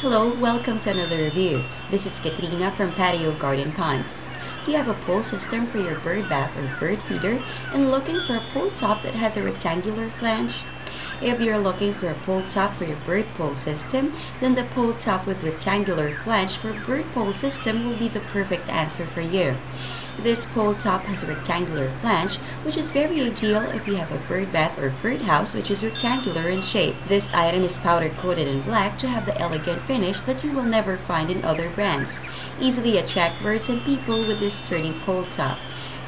Hello, welcome to another review. This is Katrina from Patio Garden Ponds. Do you have a pole system for your bird bath or bird feeder and looking for a pole top that has a rectangular flange? If you're looking for a pole top for your bird pole system, then the pole top with rectangular flange for bird pole system will be the perfect answer for you. This pole top has a rectangular flange, which is very ideal if you have a bird bath or bird house which is rectangular in shape. This item is powder coated in black to have the elegant finish that you will never find in other brands. Easily attract birds and people with this sturdy pole top.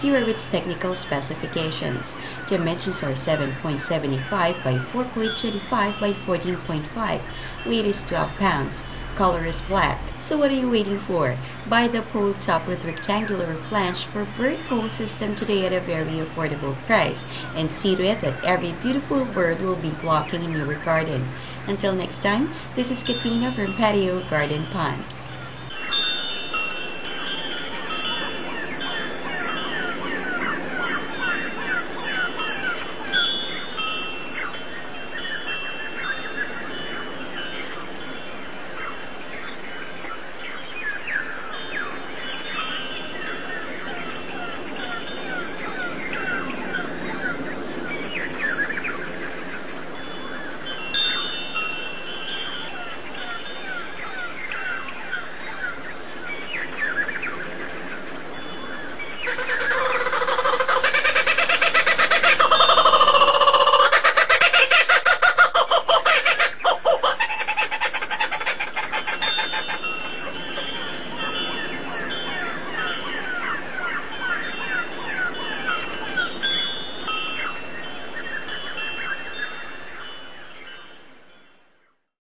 Here are its technical specifications. Dimensions are 7.75 by 4.25 by 14.5. Weight is 12 pounds. Color is black. So what are you waiting for? Buy the pole top with rectangular flange for bird pole system today at a very affordable price and see to it that every beautiful bird will be flocking in your garden. Until next time, this is Katrina from Patio Garden Ponds.